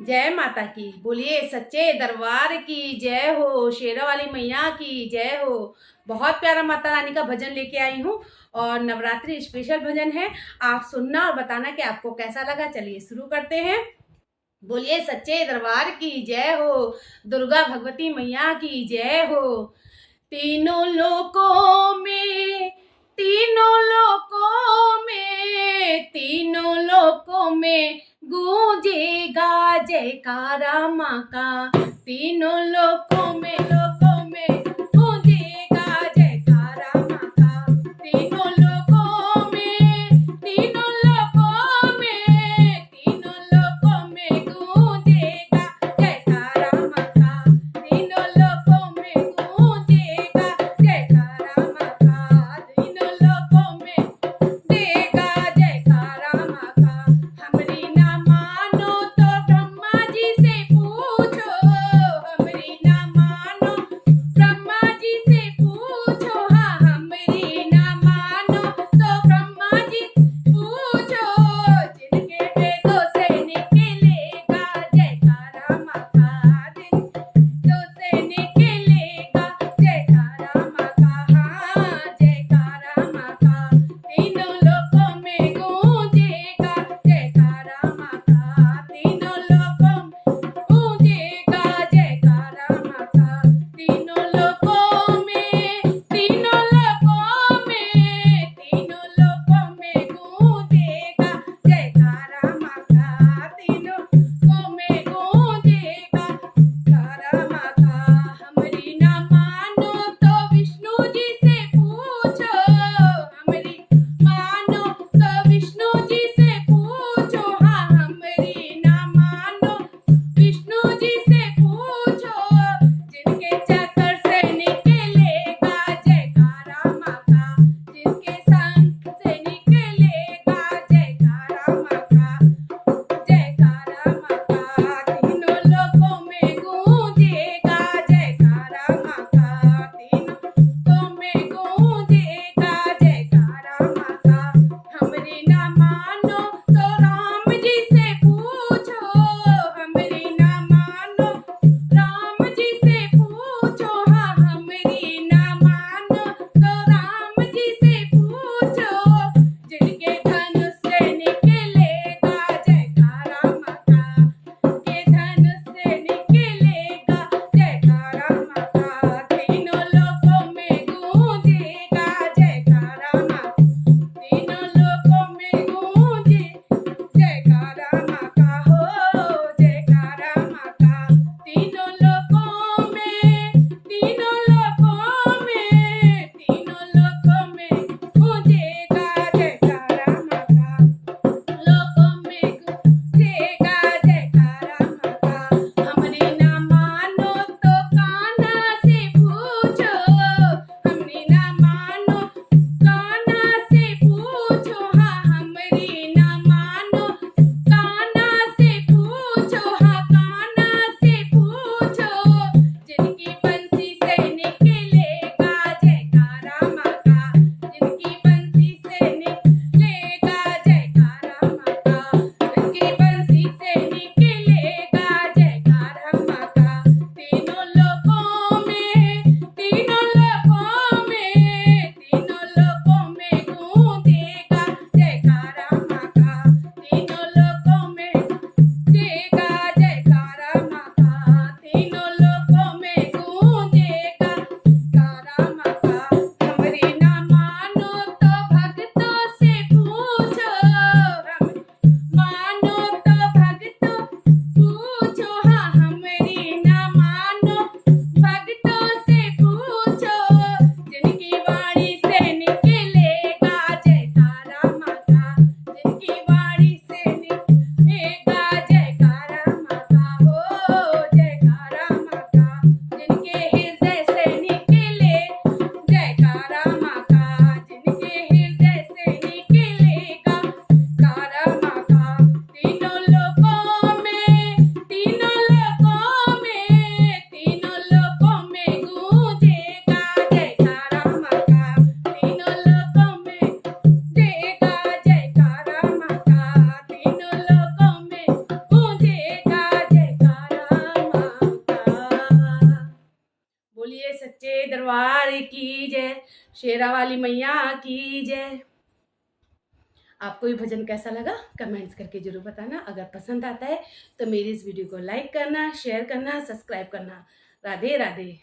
जय माता की। बोलिए सच्चे दरबार की जय हो, शेरा वाली मैया की जय हो। बहुत प्यारा माता रानी का भजन लेके आई हूँ और नवरात्रि स्पेशल भजन है। आप सुनना और बताना कि आपको कैसा लगा। चलिए शुरू करते हैं। बोलिए सच्चे दरबार की जय हो, दुर्गा भगवती मैया की जय हो। तीनों लोकों में, तीनों लोकों में, तीनों लोकों में गूंजेगा जयकारा माँ का। तीनों लोकों में गूंजेगा जयकारा माँ का। तीनों लोकों में, तीनों लोकों में, तीनों लोकों में गूंजेगा जयकारा माँ का। तीनों लोकों में गूंजेगा जयकारा माँ का। तीनों लोकों में देगा जयकारा माँ का। हमरी ना मानो तो ब्रह्मा जी से पूछो, हमरी ना मानो बोलिए सच्चे दरबार की जय, शेरा वाली मैया की जय। आपको ये भजन कैसा लगा कमेंट्स करके जरूर बताना। अगर पसंद आता है तो मेरी इस वीडियो को लाइक करना, शेयर करना, सब्सक्राइब करना। राधे राधे।